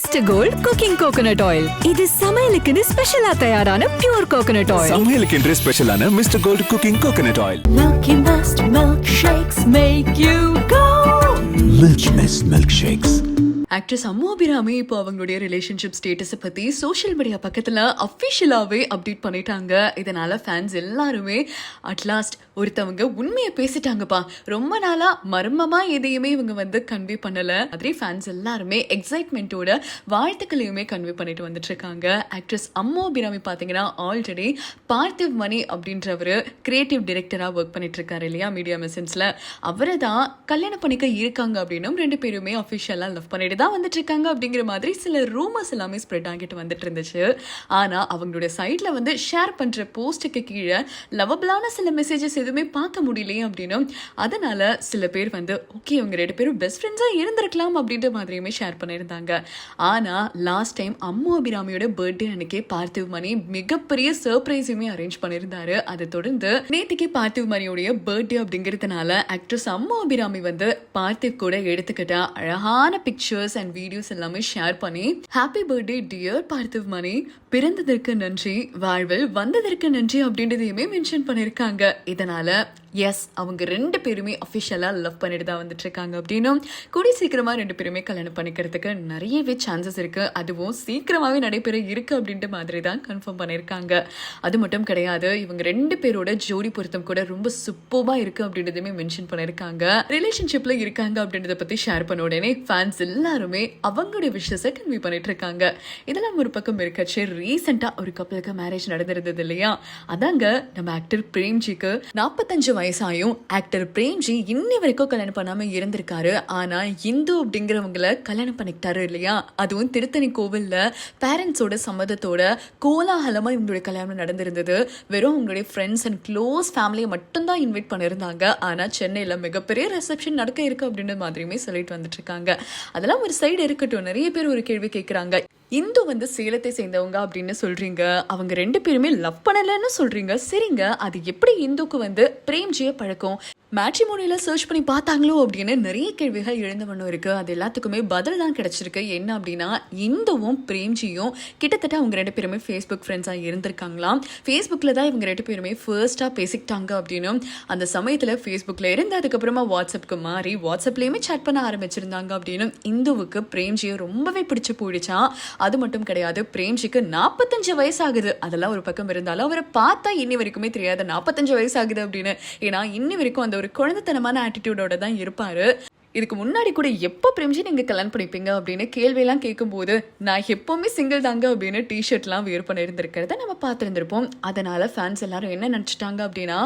Mister gold cooking coconut oil. இது சமையலுக்குன்னு ஸ்பெஷலா தயாரான பியூர் கோகனட் ஆயில். சமையலுக்கு ஸ்பெஷலான mister gold cooking coconut oil. Milky Mist milkshakes make you go. Milky Mist milkshakes. Actress Ammu Abhirami இப்போ அவங்களுடைய ரிலேஷன்ஷிப் ஸ்டேட்டஸை பற்றி சோஷியல் மீடியா பக்கத்தில் அஃபிஷியலாகவே அப்டேட் பண்ணிட்டாங்க. இதனால் ஃபேன்ஸ் எல்லாருமே அட்லாஸ்ட் ஒருத்தவங்க உண்மையை பேசிட்டாங்கப்பா, ரொம்ப நாளாக மர்மமாக எதையுமே இவங்க வந்து கன்வே பண்ணலை. அதே ஃபேன்ஸ் எல்லாருமே எக்ஸைட்மெண்ட்டோட வாழ்த்துக்களையுமே கன்வே பண்ணிட்டு வந்துட்டு இருக்காங்க. ஆக்ட்ரஸ் அம்மு அபிராமி பார்த்தீங்கன்னா ஆல்ரெடி பார்த்திவ் மணி அப்படின்றவர் கிரியேட்டிவ் டைரக்டராக ஒர்க் பண்ணிட்டு இருக்காரு இல்லையா மீடியா மெசன்ஸில். அவரை தான் கல்யாணம் பண்ணிக்க இருக்காங்க அப்படின்னும் ரெண்டு பேருமே அஃபிஷியலாக லவ் பண்ணிட்டு தான் வந்துட்டு இருக்காங்க அப்படிங்கிற மாதிரி சில ரூமர்ஸ் எல்லாமே ஸ்ப்ரெட் ஆகிட்டு வந்துட்டு இருந்துச்சு. ஆனா அவங்களுடைய சைட்ல வந்து ஷேர் பண்ற போஸ்டுக்கு கீழே லவபிளான சில மெசேஜஸ் எதுவுமே பார்க்க முடியலையே அப்படின்னும், அதனால சில பேர் வந்து ஓகே அவங்க ரெண்டு பேரும் பெஸ்ட் ஃப்ரெண்ட்ஸா இருந்திருக்கலாம் அப்படின்ற மாதிரியுமே ஷேர் பண்ணியிருந்தாங்க. ஆனா லாஸ்ட் டைம் அம்மு அபிராமியோட பர்த்டே அன்னைக்கே பார்த்திவ் மணி மிகப்பெரிய சர்ப்ரைஸுமே அரேஞ்ச் பண்ணியிருந்தாரு. அதை தொடர்ந்து நேற்றுக்கே பார்த்திவ் மணியோடைய பர்த்டே அப்படிங்கிறதுனால ஆக்ட்ரஸ் அம்மு அபிராமி வந்து பார்த்திவ் கூட எடுத்துக்கிட்ட அழகான பிக்சர்ஸ் அண்ட் வீடியோஸ் எல்லாமே ஷேர் பண்ணி ஹாப்பி பர்த்டே டியர் பார்த்திவ் மணி, பிறந்ததற்கு நன்றி, வாழ்வில் வந்ததற்கு நன்றி அப்படின்றதையுமே மென்ஷன் பண்ணியிருக்காங்க. இதனால எஸ் அவங்க ரெண்டு பேருமே அஃபிஷியலாக லவ் பண்ணிட்டு தான் வந்துட்டு இருக்காங்க அப்படின்னும், கூடி சீக்கிரமாக ரெண்டு பேருமே கல்யாணம் பண்ணிக்கிறதுக்கு நிறையவே சான்சஸ் இருக்குது, அதுவும் சீக்கிரமாகவே நடைபெற இருக்குது அப்படின்ற மாதிரி தான் கன்ஃபார்ம் பண்ணியிருக்காங்க. அது மட்டும் கிடையாது, இவங்க ரெண்டு பேரோட ஜோடி பொருத்தம் கூட ரொம்ப சூப்பராக இருக்குது அப்படின்றதுமே மென்ஷன் பண்ணியிருக்காங்க. ரிலேஷன்ஷிப்பில் இருக்காங்க அப்படின்றத பற்றி ஷேர் பண்ண உடனே ஃபேன்ஸ் எல்லாருமே அவங்களுடைய விஷயத்தை கன்வே பண்ணிட்டு இருக்காங்க. இதெல்லாம் ஒரு பக்கம் இருக்காச்சு. ரீசெண்டாக ஒரு கப்பலுக்கு மேரேஜ் நடந்திருந்தது இல்லையா, அதாங்க நம்ம ஆக்டர் பிரேம்ஜிக்கு 45 வயசாயும் ஆக்டர் பிரேம்ஜி இன்னி வரைக்கும் கல்யாணம் பண்ணாம இருந்திருக்காரு. ஆனா இந்து அப்படிங்கிறவங்கள கல்யாணம் பண்ணிக்கிட்டாரு இல்லையா, அதுவும் திருத்தணி கோவில்ல பேரண்ட்ஸோட சம்மதத்தோட கோலாகலமா இவங்களுடைய கல்யாணம் நடந்திருந்தது. வெறும் உங்களுடைய ஃப்ரெண்ட்ஸ் அண்ட் க்ளோஸ் ஃபேமிலியை மட்டும்தான் இன்வைட் பண்ணியிருந்தாங்க. ஆனா சென்னையில மிகப்பெரிய ரிசப்ஷன் நடக்க இருக்கு அப்படின்ற மாதிரியுமே சொல்லிட்டு வந்துட்டு இருக்காங்க. அதெல்லாம் ஒரு சைடு இருக்கட்டும், நிறைய பேர் ஒரு கேள்வி கேட்கிறாங்க, இந்து வந்து சேலத்தை சேர்ந்தவங்க அப்படின்னு சொல்றீங்க, அவங்க ரெண்டு பேருமே லவ் பண்ணலன்னு சொல்றீங்க, சரிங்க அது எப்படி இந்துக்கு வந்து பிரேம்ஜியை பழக்கம், மேட்ரிமோனியில சர்ச் பண்ணி பார்த்தாங்களோ அப்படின்னு நிறைய கேள்விகள் எழுந்த வண்ணம் இருக்கு. அது எல்லாத்துக்குமே பதில் தான் கிடைச்சிருக்கு. என்ன அப்படின்னா, இந்துவும் பிரேம்ஜியும் கிட்டத்தட்ட அவங்க ரெண்டு பேருமே ஃபேஸ்புக் ஃப்ரெண்ட்ஸாக இருந்திருக்காங்களாம். ஃபேஸ்புக்கில் தான் இவங்க ரெண்டு பேருமே ஃபர்ஸ்ட்டாக பேசிக்கிட்டாங்க அப்படின்னும், அந்த சமயத்தில் ஃபேஸ்புக்கில் இருந்து அதுக்கப்புறமா வாட்ஸ்அப்புக்கு மாறி வாட்ஸ்அப்லேயுமே சேட் பண்ண ஆரம்பிச்சிருந்தாங்க அப்படின்னும், இந்துவுக்கு பிரேம்ஜியை ரொம்பவே பிடிச்சி போயிடுச்சான். அது மட்டும் கிடையாது, பிரேம்ஜிக்கு 45 வயசாகுது. அதெல்லாம் ஒரு பக்கம் இருந்தாலும் அவரை பார்த்தா இன்னி வரைக்குமே தெரியாது 45 வயசாகுது அப்படின்னு. ஏன்னா இன்னி வரைக்கும் அந்த ஒரு குழந்தைத்தனமான ஆட்டிடியூடோட தான் இருப்பாரு. இதுக்கு முன்னாடி கூட எப்போ பிரேம்ஜி நீங்கள் கல்யாணம் பண்ணிப்பீங்க அப்படின்னு கேள்வியெல்லாம் கேட்கும்போது நான் எப்போவுமே சிங்கிள் தாங்க அப்படின்னு டிஷர்ட்லாம் வேர் பண்ணியிருந்திருக்கிறத நம்ம பார்த்துருந்துருப்போம். அதனால் ஃபேன்ஸ் எல்லாரும் என்ன நினச்சிட்டாங்க அப்படின்னா,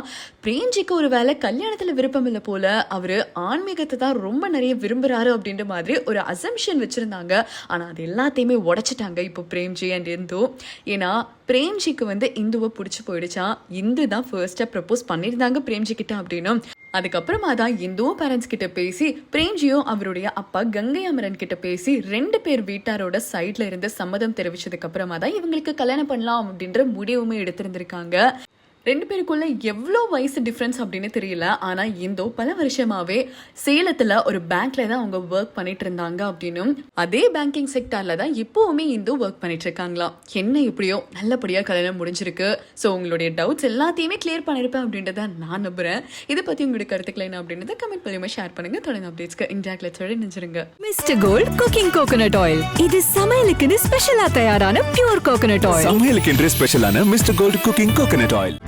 பிரேம்ஜிக்கு ஒரு வேளை கல்யாணத்தில் விருப்பம் இல்லை போல், அவர் ஆன்மீகத்தை தான் ரொம்ப நிறைய விரும்புகிறாரு அப்படின்ற மாதிரி ஒரு அசம்ஷன் வச்சுருந்தாங்க. ஆனால் அது எல்லாத்தையுமே உடைச்சிட்டாங்க இப்போ பிரேம்ஜி அண்ட் இந்து. ஏன்னா பிரேம்ஜிக்கு வந்து இந்துவை பிடிச்சி போயிடுச்சா, இந்து தான் ஃபர்ஸ்ட்டாக ப்ரப்போஸ் பண்ணியிருந்தாங்க பிரேம்ஜி கிட்ட அப்படின்னும், அதுக்கப்புறமா தான் இந்துவும் பேரண்ட்ஸ் கிட்ட பேசி பிரேம்ஜியும் அவருடைய அப்பா கங்கை அமரன் கிட்ட பேசி ரெண்டு பேர் வீட்டாரோட சைட்ல இருந்து சம்மதம் தெரிவிச்சதுக்கு அப்புறமா தான் இவங்களுக்கு கல்யாணம் பண்ணலாம் அப்படின்ற முடிவுமே எடுத்திருந்திருக்காங்க. ரெண்டு பேருக்குள்ள எவ்வளோ வயசு டிஃப்ரென்ஸ் அப்படின்னு தெரியல. ஆனால் இந்தோ பல வருஷமாவே சேலத்தில் ஒரு பேங்க்ல தான் அவங்க ஒர்க் பண்ணிட்டு இருந்தாங்க அப்படின்னும், அதே பேங்கிங் செக்டார்ல தான் இப்போவுமே இந்தோ ஒர்க் பண்ணிட்டு இருக்காங்களாம். என்ன எப்படியோ நல்லபடியாக கல்யாணம் முடிஞ்சிருக்கு. ஸோ உங்களுடைய டவுட்ஸ் எல்லாத்தையுமே கிளியர் பண்ணிருப்பேன் அப்படின்றத நான் நம்புறேன். இதை பற்றி உங்களுடைய கருத்துக்களை என்ன அப்படின்றத கமெண்ட் மூலியமா ஷேர் பண்ணுங்க. தொடர்ந்து அப்டேட்ஸ்க்கு இந்தியா கிளச்சோட நினைச்சிருங்க. Mister gold cooking coconut oil. இது சமையலுக்குன்னு ஸ்பெஷலா தயாரான பியூர் கோகனட் ஆயில். சமையலுக்கு ஸ்பெஷலான mister gold cooking coconut oil.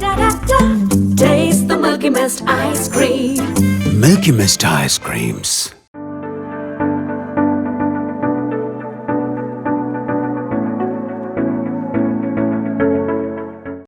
Taste the Milky Mist ice cream. Milky Mist ice creams.